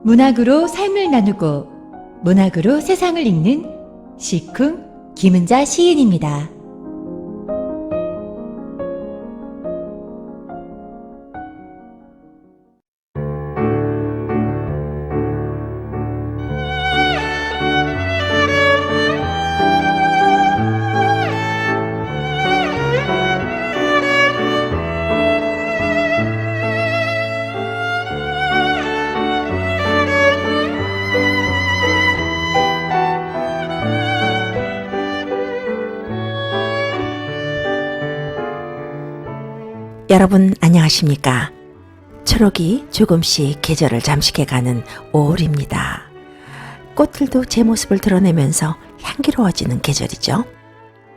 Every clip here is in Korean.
문학으로 삶을 나누고 문학으로 세상을 읽는 시쿵 김은자 시인입니다. 여러분 안녕하십니까? 초록이 조금씩 계절을 잠식해가는 5월입니다. 꽃들도 제 모습을 드러내면서 향기로워지는 계절이죠.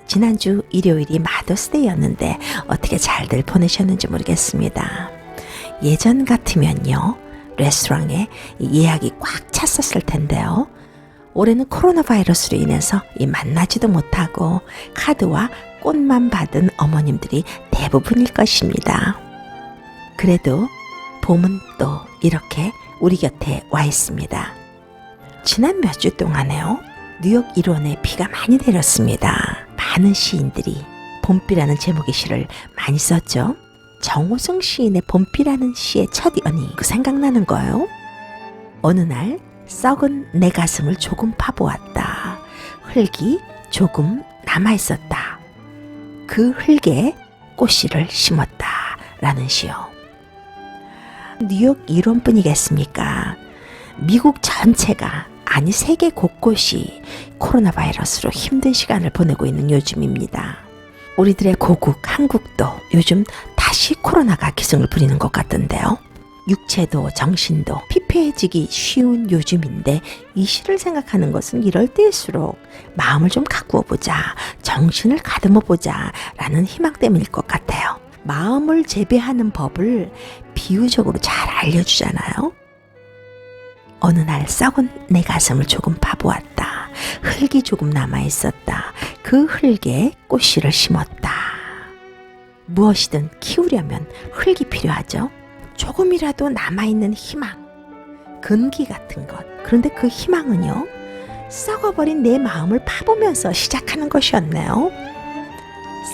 지난주 일요일이 마더스데이였는데 어떻게 잘들 보내셨는지 모르겠습니다. 예전 같으면요, 레스토랑에 예약이 꽉 찼었을 텐데요. 올해는 코로나 바이러스로 인해서 만나지도 못하고 카드와 꽃만 받은 어머님들이 대부분일 것입니다. 그래도 봄은 또 이렇게 우리 곁에 와 있습니다. 지난 몇 주 동안에요, 뉴욕 일원에 비가 많이 내렸습니다. 많은 시인들이 봄비라는 제목의 시를 많이 썼죠. 정호승 시인의 봄비라는 시의 첫 연이 생각나는 거예요. 어느 날 썩은 내 가슴을 조금 파보았다. 흙이 조금 남아있었다. 그 흙에 꽃씨를 심었다 라는 시요. 뉴욕 일원뿐이겠습니까? 미국 전체가, 아니 세계 곳곳이 코로나 바이러스로 힘든 시간을 보내고 있는 요즘입니다. 우리들의 고국 한국도 요즘 다시 코로나가 기승을 부리는 것 같던데요. 육체도 정신도 피폐해지기 쉬운 요즘인데 이 시를 생각하는 것은 이럴 때일수록 마음을 좀 가꾸어 보자, 정신을 가다듬어 보자 라는 희망 때문일 것 같아요. 마음을 재배하는 법을 비유적으로 잘 알려주잖아요. 어느 날 썩은 내 가슴을 조금 파보았다. 흙이 조금 남아있었다. 그 흙에 꽃씨를 심었다. 무엇이든 키우려면 흙이 필요하죠. 조금이라도 남아있는 희망, 근기 같은 것. 그런데 그 희망은요, 썩어버린 내 마음을 파보면서 시작하는 것이었네요.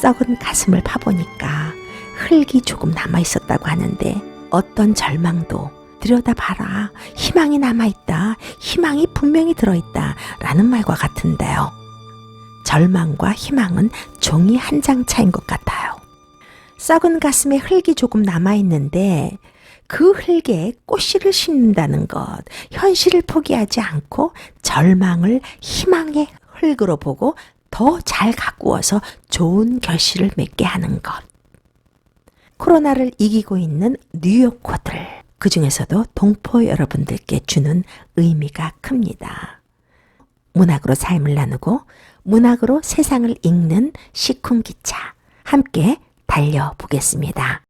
썩은 가슴을 파보니까 흙이 조금 남아있었다고 하는데 어떤 절망도 들여다봐라, 희망이 남아있다, 희망이 분명히 들어있다 라는 말과 같은데요. 절망과 희망은 종이 한 장 차인 것 같아요. 썩은 가슴에 흙이 조금 남아있는데 그 흙에 꽃씨를 심는다는 것, 현실을 포기하지 않고 절망을 희망의 흙으로 보고 더 잘 가꾸어서 좋은 결실을 맺게 하는 것. 코로나를 이기고 있는 뉴요커들, 그 중에서도 동포 여러분들께 주는 의미가 큽니다. 문학으로 삶을 나누고 문학으로 세상을 읽는 시쿵기차, 함께 달려보겠습니다.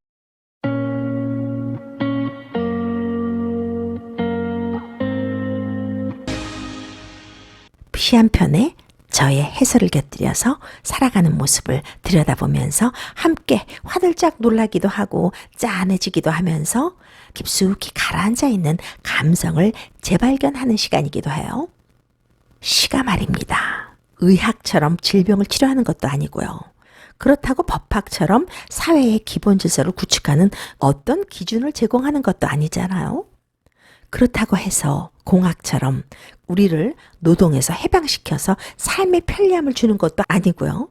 시 한 편에 저의 해설을 곁들여서 살아가는 모습을 들여다보면서 함께 화들짝 놀라기도 하고 짠해지기도 하면서 깊숙이 가라앉아 있는 감성을 재발견하는 시간이기도 해요. 시가 말입니다. 의학처럼 질병을 치료하는 것도 아니고요. 그렇다고 법학처럼 사회의 기본 질서를 구축하는 어떤 기준을 제공하는 것도 아니잖아요. 그렇다고 해서 공학처럼 우리를 노동에서 해방시켜서 삶의 편리함을 주는 것도 아니고요.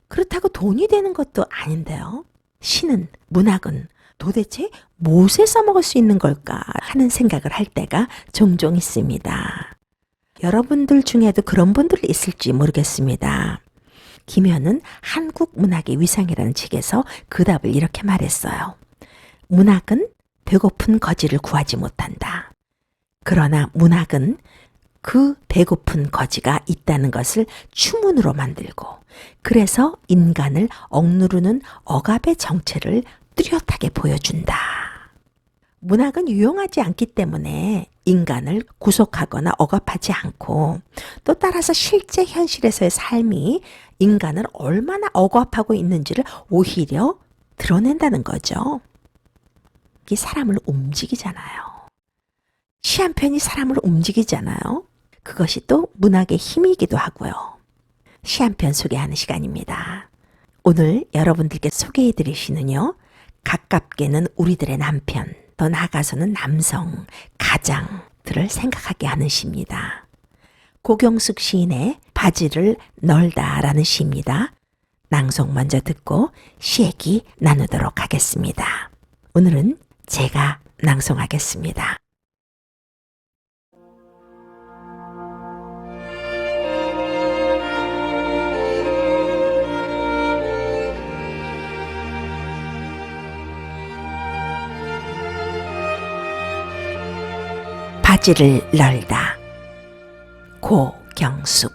그렇다고 돈이 되는 것도 아닌데요. 시는, 문학은 도대체 무엇에 써먹을 수 있는 걸까 하는 생각을 할 때가 종종 있습니다. 여러분들 중에도 그런 분들이 있을지 모르겠습니다. 김현은 한국 문학의 위상이라는 책에서 그 답을 이렇게 말했어요. 문학은 배고픈 거지를 구하지 못한다. 그러나 문학은 그 배고픈 거지가 있다는 것을 추문으로 만들고, 그래서 인간을 억누르는 억압의 정체를 뚜렷하게 보여준다. 문학은 유용하지 않기 때문에 인간을 구속하거나 억압하지 않고, 또 따라서 실제 현실에서의 삶이 인간을 얼마나 억압하고 있는지를 오히려 드러낸다는 거죠. 이게 사람을 움직이잖아요. 시 한 편이 사람을 움직이잖아요. 그것이 또 문학의 힘이기도 하고요. 시 한 편 소개하는 시간입니다. 오늘 여러분들께 소개해드릴 시는요. 가깝게는 우리들의 남편, 더 나아가서는 남성, 가장들을 생각하게 하는 시입니다. 고경숙 시인의 바지를 널다라는 시입니다. 낭송 먼저 듣고 시 얘기 나누도록 하겠습니다. 오늘은 제가 낭송하겠습니다. 바지를 널다. 고경숙.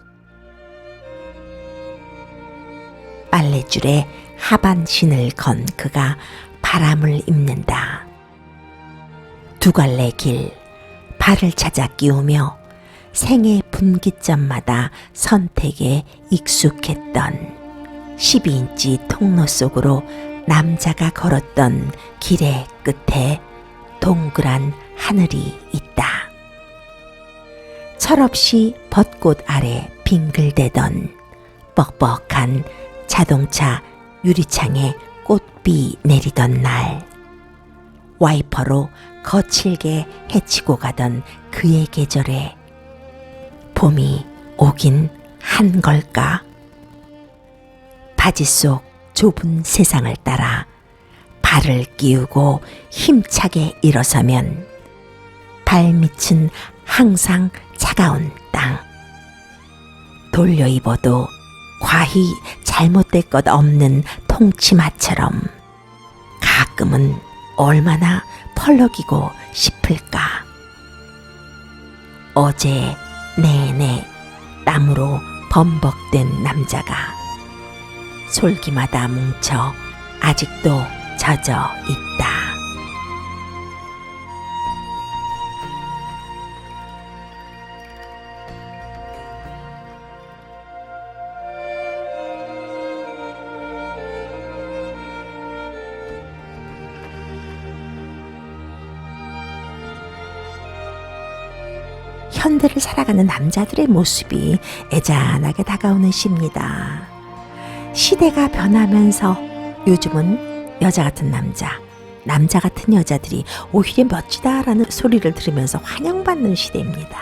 빨래줄에 하반신을 건 그가 바람을 입는다. 두 갈래 길, 발을 찾아 끼우며 생의 분기점마다 선택에 익숙했던 12인치 통로 속으로 남자가 걸었던 길의 끝에 동그란 하늘이 있다. 철없이 벚꽃 아래 빙글대던 뻑뻑한 자동차 유리창에 꽃비 내리던 날, 와이퍼로 거칠게 헤치고 가던 그의 계절에 봄이 오긴 한 걸까? 바지 속 좁은 세상을 따라 발을 끼우고 힘차게 일어서면 발밑은 항상 차가운 땅. 돌려 입어도 과히 잘못될 것 없는 통치마처럼 가끔은 얼마나 펄럭이고 싶을까. 어제 내내 땀으로 범벅된 남자가 솔기마다 뭉쳐 아직도 젖어 있다. 현대를 살아가는 남자들의 모습이 애잔하게 다가오는 시입니다. 시대가 변하면서 요즘은 여자 같은 남자, 남자 같은 여자들이 오히려 멋지다라는 소리를 들으면서 환영받는 시대입니다.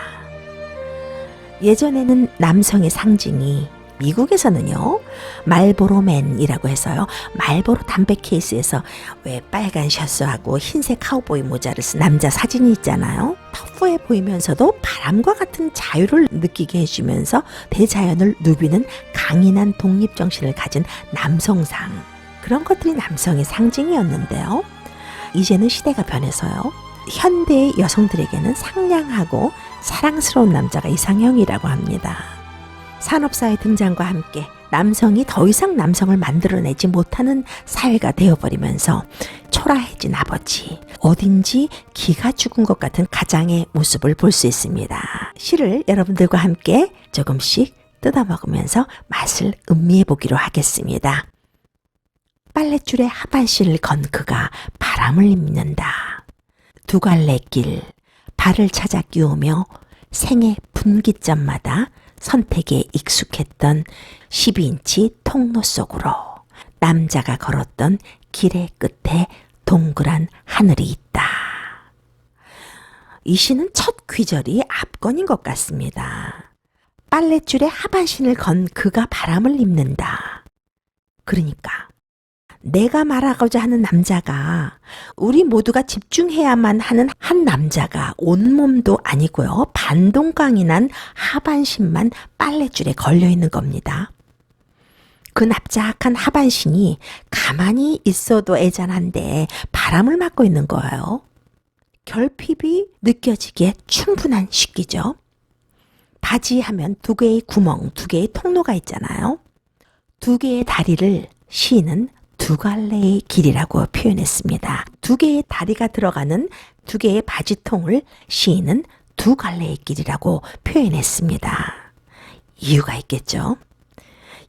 예전에는 남성의 상징이 미국에서는요, 말보로맨이라고 해서요, 말보로 담배 케이스에서 왜 빨간 셔츠하고 흰색 카우보이 모자를 쓴 남자 사진이 있잖아요. 터프해 보이면서도 바람과 같은 자유를 느끼게 해주면서 대자연을 누비는 강인한 독립정신을 가진 남성상, 그런 것들이 남성의 상징이었는데요. 이제는 시대가 변해서요, 현대의 여성들에게는 상냥하고 사랑스러운 남자가 이상형이라고 합니다. 산업사회 등장과 함께 남성이 더 이상 남성을 만들어내지 못하는 사회가 되어버리면서 초라해진 아버지, 어딘지 기가 죽은 것 같은 가장의 모습을 볼 수 있습니다. 시를 여러분들과 함께 조금씩 뜯어먹으면서 맛을 음미해 보기로 하겠습니다. 빨랫줄에 하반신을 건 그가 바람을 입는다. 두 갈래 길, 발을 찾아 끼우며 생의 분기점마다 선택에 익숙했던 12인치 통로 속으로 남자가 걸었던 길의 끝에 동그란 하늘이 있다. 이 시는 첫 귀절이 압권인 것 같습니다. 빨랫줄에 하반신을 건 그가 바람을 입는다. 그러니까 내가 말하고자 하는 남자가, 우리 모두가 집중해야만 하는 한 남자가 온몸도 아니고요, 반동강이 난 하반신만 빨랫줄에 걸려있는 겁니다. 그 납작한 하반신이 가만히 있어도 애잔한데 바람을 맞고 있는 거예요. 결핍이 느껴지기에 충분한 시기죠. 바지 하면 두 개의 구멍, 두 개의 통로가 있잖아요. 두 개의 다리를 시인은 두 갈래의 길이라고 표현했습니다. 두 개의 다리가 들어가는 두 개의 바지통을 시인은 두 갈래의 길이라고 표현했습니다. 이유가 있겠죠.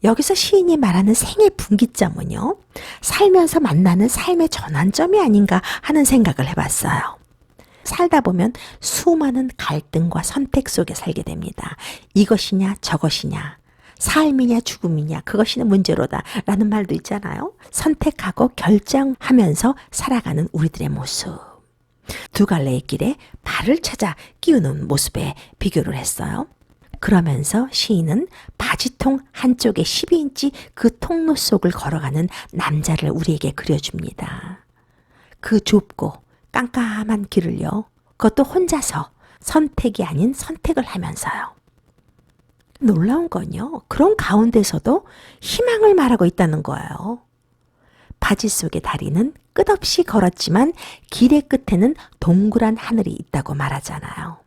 여기서 시인이 말하는 생의 분기점은요, 살면서 만나는 삶의 전환점이 아닌가 하는 생각을 해봤어요. 살다 보면 수많은 갈등과 선택 속에 살게 됩니다. 이것이냐 저것이냐, 삶이냐 죽음이냐, 그것이 문제로다 라는 말도 있잖아요. 선택하고 결정하면서 살아가는 우리들의 모습. 두 갈래의 길에 발을 찾아 끼우는 모습에 비교를 했어요. 그러면서 시인은 바지통 한쪽에 12인치 그 통로 속을 걸어가는 남자를 우리에게 그려줍니다. 그 좁고 깜깜한 길을요, 그것도 혼자서 선택이 아닌 선택을 하면서요. 놀라운 건요, 그런 가운데서도 희망을 말하고 있다는 거예요. 바지 속의 다리는 끝없이 걸었지만 길의 끝에는 동그란 하늘이 있다고 말하잖아요.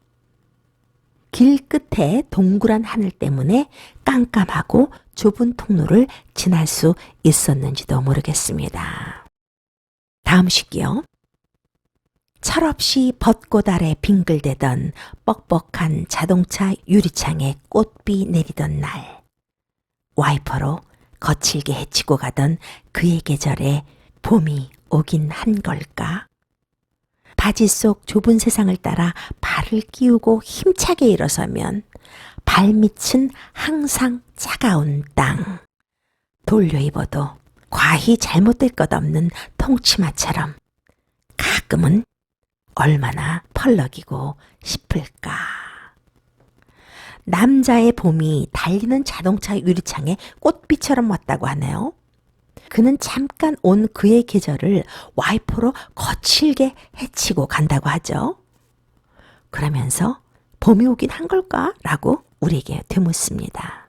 길 끝에 동그란 하늘 때문에 깜깜하고 좁은 통로를 지날 수 있었는지도 모르겠습니다. 다음 시기요. 철없이 벚꽃 아래 빙글대던 뻑뻑한 자동차 유리창에 꽃비 내리던 날, 와이퍼로 거칠게 헤치고 가던 그의 계절에 봄이 오긴 한 걸까? 바지 속 좁은 세상을 따라 발을 끼우고 힘차게 일어서면 발밑은 항상 차가운 땅. 돌려 입어도 과히 잘못될 것 없는 통치마처럼 가끔은 얼마나 펄럭이고 싶을까. 남자의 봄이 달리는 자동차 유리창에 꽃비처럼 왔다고 하네요. 그는 잠깐 온 그의 계절을 와이퍼로 거칠게 헤치고 간다고 하죠. 그러면서 봄이 오긴 한 걸까? 라고 우리에게 되묻습니다.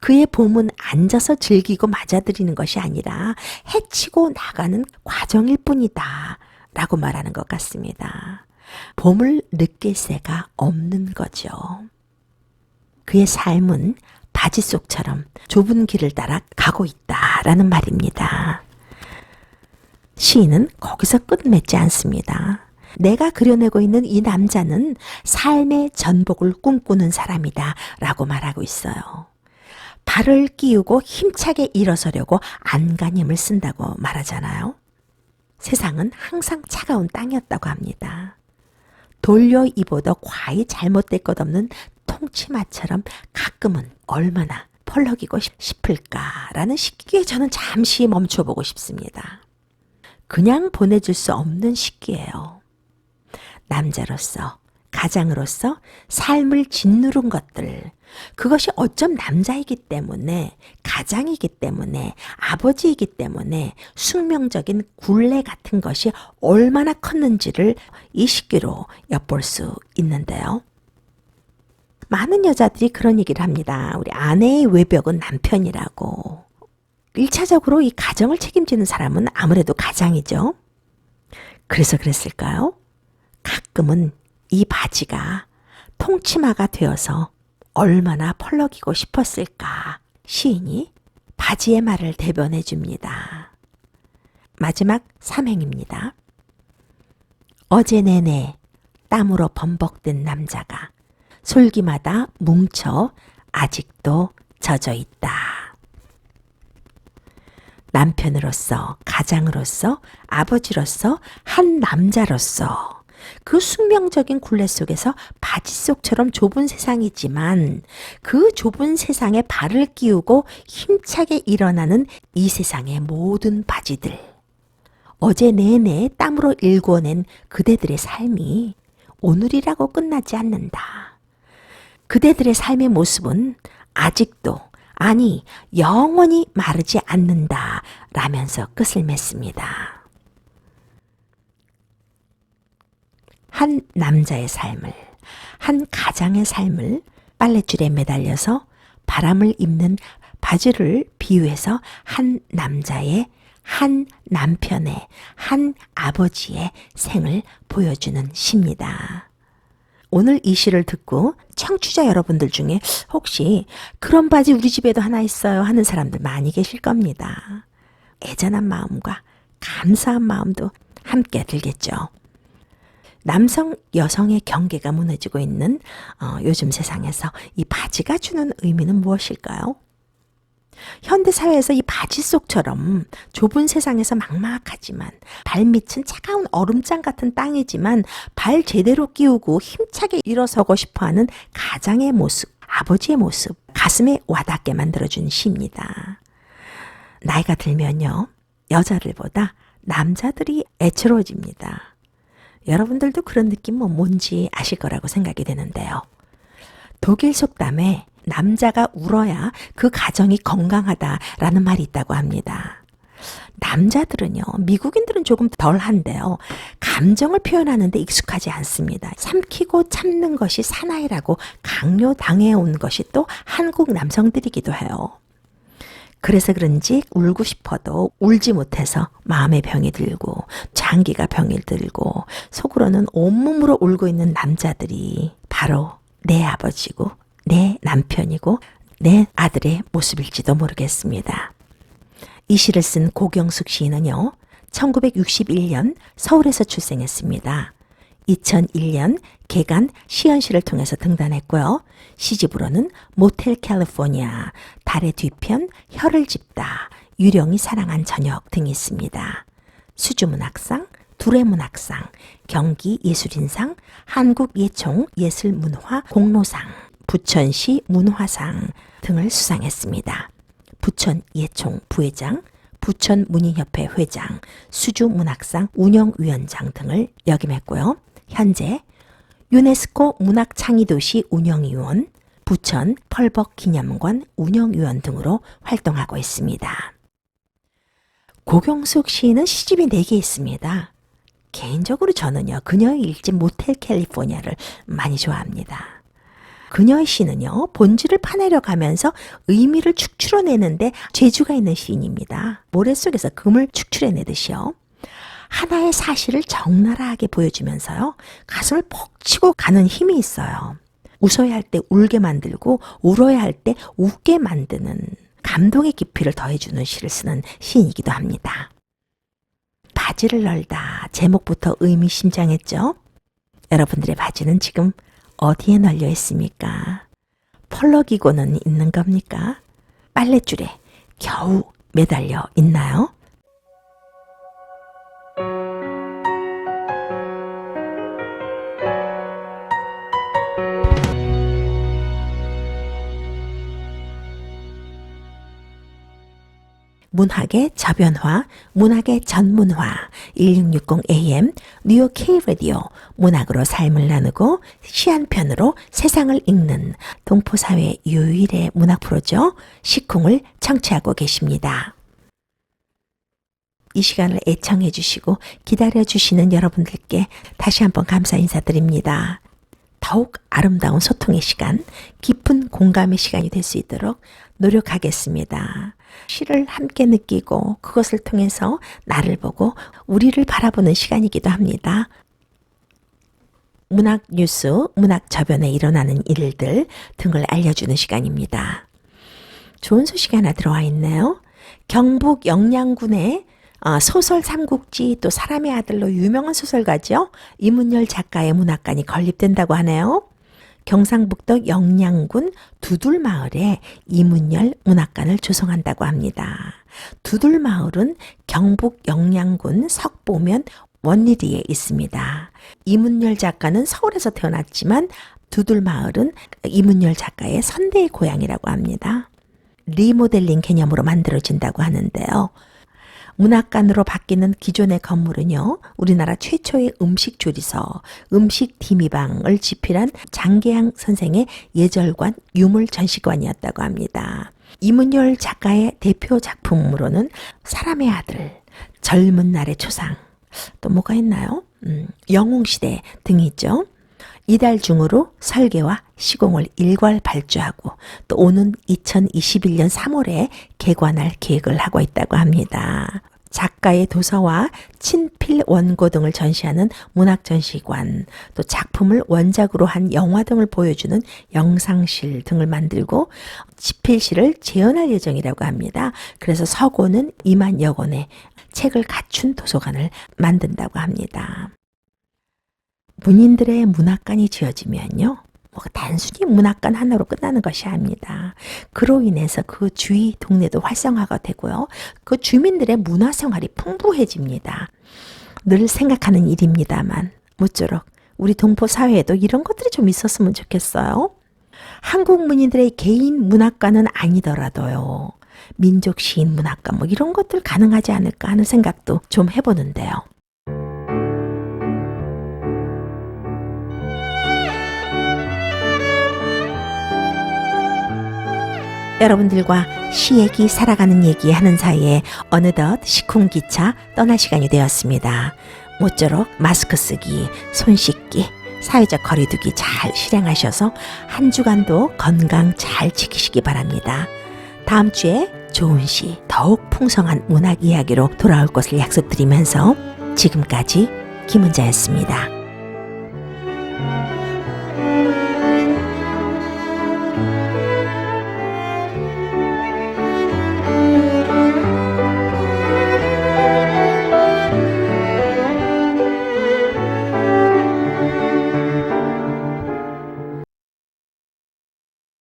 그의 봄은 앉아서 즐기고 맞아들이는 것이 아니라 헤치고 나가는 과정일 뿐이다 라고 말하는 것 같습니다. 봄을 느낄 새가 없는 거죠. 그의 삶은 바지 속처럼 좁은 길을 따라 가고 있다라는 말입니다. 시인은 거기서 끝맺지 않습니다. 내가 그려내고 있는 이 남자는 삶의 전복을 꿈꾸는 사람이다 라고 말하고 있어요. 발을 끼우고 힘차게 일어서려고 안간힘을 쓴다고 말하잖아요. 세상은 항상 차가운 땅이었다고 합니다. 돌려 입어도 과히 잘못될 것 없는 통치마처럼 가끔은 얼마나 펄럭이고 싶을까라는 시기에 저는 잠시 멈춰보고 싶습니다. 그냥 보내줄 수 없는 시기예요. 남자로서, 가장으로서 삶을 짓누른 것들, 그것이 어쩜 남자이기 때문에, 가장이기 때문에, 아버지이기 때문에 숙명적인 굴레 같은 것이 얼마나 컸는지를 이 시기로 엿볼 수 있는데요. 많은 여자들이 그런 얘기를 합니다. 우리 아내의 외벽은 남편이라고. 1차적으로 이 가정을 책임지는 사람은 아무래도 가장이죠. 그래서 그랬을까요? 가끔은 이 바지가 통치마가 되어서 얼마나 펄럭이고 싶었을까 시인이 바지의 말을 대변해 줍니다. 마지막 삼행입니다. 어제 내내 땀으로 범벅된 남자가 솔기마다 뭉쳐 아직도 젖어 있다. 남편으로서, 가장으로서, 아버지로서, 한 남자로서 그 숙명적인 굴레 속에서 바지 속처럼 좁은 세상이지만 그 좁은 세상에 발을 끼우고 힘차게 일어나는 이 세상의 모든 바지들. 어제 내내 땀으로 일궈낸 그대들의 삶이 오늘이라고 끝나지 않는다. 그대들의 삶의 모습은 아직도, 아니 영원히 마르지 않는다 라면서 끝을 맺습니다. 한 남자의 삶을, 한 가장의 삶을 빨랫줄에 매달려서 바람을 입는 바지를 비유해서 한 남자의, 한 남편의, 한 아버지의 생을 보여주는 시입니다. 오늘 이 시를 듣고 청취자 여러분들 중에 혹시 그런 바지 우리 집에도 하나 있어요 하는 사람들 많이 계실 겁니다. 애잔한 마음과 감사한 마음도 함께 들겠죠. 남성, 여성의 경계가 무너지고 있는 요즘 세상에서 이 바지가 주는 의미는 무엇일까요? 현대사회에서 이 바지 속처럼 좁은 세상에서 막막하지만 발밑은 차가운 얼음장 같은 땅이지만 발 제대로 끼우고 힘차게 일어서고 싶어하는 가장의 모습, 아버지의 모습, 가슴에 와닿게 만들어준 시입니다. 나이가 들면요, 여자들보다 남자들이 애처로워집니다. 여러분들도 그런 느낌 뭔지 아실 거라고 생각이 되는데요. 독일 속담에 남자가 울어야 그 가정이 건강하다라는 말이 있다고 합니다. 남자들은요, 미국인들은 조금 덜한데요, 감정을 표현하는데 익숙하지 않습니다. 삼키고 참는 것이 사나이라고 강요당해온 것이 또 한국 남성들이기도 해요. 그래서 그런지 울고 싶어도 울지 못해서 마음의 병이 들고 장기가 병이 들고 속으로는 온몸으로 울고 있는 남자들이 바로 내 아버지고 내 남편이고 내 아들의 모습일지도 모르겠습니다. 이 시를 쓴 고경숙 시인은요, 1961년 서울에서 출생했습니다. 2001년 개간 시연시를 통해서 등단했고요. 시집으로는 모텔 캘리포니아, 달의 뒤편, 혀를 짚다, 유령이 사랑한 저녁 등이 있습니다. 수주문학상, 두레문학상, 경기예술인상, 한국예총 예술문화 공로상, 부천시 문화상 등을 수상했습니다. 부천예총 부회장, 부천문인협회 회장, 수주문학상 운영위원장 등을 역임했고요. 현재 유네스코 문학창의도시 운영위원, 부천 펄벅기념관 운영위원 등으로 활동하고 있습니다. 고경숙 시인은 시집이 4개 있습니다. 개인적으로 저는요, 그녀의 일집 모텔 캘리포니아를 많이 좋아합니다. 그녀의 시는요, 본질을 파내려 가면서 의미를 축출해내는데 재주가 있는 시인입니다. 모래 속에서 금을 축출해내듯이요. 하나의 사실을 적나라하게 보여주면서요, 가슴을 퍽 치고 가는 힘이 있어요. 웃어야 할 때 울게 만들고 울어야 할 때 웃게 만드는 감동의 깊이를 더해주는 시를 쓰는 시인이기도 합니다. 바지를 널다, 제목부터 의미심장했죠? 여러분들의 바지는 지금 어디에 널려 있습니까? 펄럭이고는 있는 겁니까? 빨랫줄에 겨우 매달려 있나요? 문학의 저변화, 문학의 전문화, 1660 AM, 뉴욕 K-라디오, 문학으로 삶을 나누고 시 한 편으로 세상을 읽는 동포사회 유일의 문학 프로죠. 시쿵을 청취하고 계십니다. 이 시간을 애청해 주시고 기다려 주시는 여러분들께 다시 한번 감사 인사드립니다. 더욱 아름다운 소통의 시간, 깊은 공감의 시간이 될 수 있도록 노력하겠습니다. 시를 함께 느끼고 그것을 통해서 나를 보고 우리를 바라보는 시간이기도 합니다. 문학 뉴스, 문학 저변에 일어나는 일들 등을 알려주는 시간입니다. 좋은 소식이 하나 들어와 있네요. 경북 영양군에 소설 삼국지 또 사람의 아들로 유명한 소설가죠. 이문열 작가의 문학관이 건립된다고 하네요. 경상북도 영양군 두둘마을에 이문열 문학관을 조성한다고 합니다. 두둘마을은 경북 영양군 석보면 원리리에 있습니다. 이문열 작가는 서울에서 태어났지만 두둘마을은 이문열 작가의 선대의 고향이라고 합니다. 리모델링 개념으로 만들어진다고 하는데요. 문학관으로 바뀌는 기존의 건물은요, 우리나라 최초의 음식 조리서, 음식 디미방을 집필한 장계양 선생의 예절관 유물 전시관이었다고 합니다. 이문열 작가의 대표 작품으로는 사람의 아들, 젊은 날의 초상, 또 뭐가 있나요? 영웅시대 등이 있죠. 이달 중으로 설계와 시공을 일괄 발주하고 또 오는 2021년 3월에 개관할 계획을 하고 있다고 합니다. 작가의 도서와 친필 원고 등을 전시하는 문학전시관, 또 작품을 원작으로 한 영화 등을 보여주는 영상실 등을 만들고 집필실을 재현할 예정이라고 합니다. 그래서 서고는 2만여 권의 책을 갖춘 도서관을 만든다고 합니다. 문인들의 문학관이 지어지면요, 뭐 단순히 문학관 하나로 끝나는 것이 아닙니다. 그로 인해서 그 주위 동네도 활성화가 되고요. 그 주민들의 문화생활이 풍부해집니다. 늘 생각하는 일입니다만 모쪼록 우리 동포 사회에도 이런 것들이 좀 있었으면 좋겠어요. 한국 문인들의 개인 문학관은 아니더라도요. 민족 시인 문학관 뭐 이런 것들 가능하지 않을까 하는 생각도 좀 해보는데요. 여러분들과 시 얘기 살아가는 얘기 하는 사이에 어느덧 시쿵기차 떠날 시간이 되었습니다. 모쪼록 마스크 쓰기, 손 씻기, 사회적 거리두기 잘 실행하셔서 한 주간도 건강 잘 지키시기 바랍니다. 다음 주에 좋은 시, 더욱 풍성한 문학 이야기로 돌아올 것을 약속드리면서 지금까지 김은자였습니다.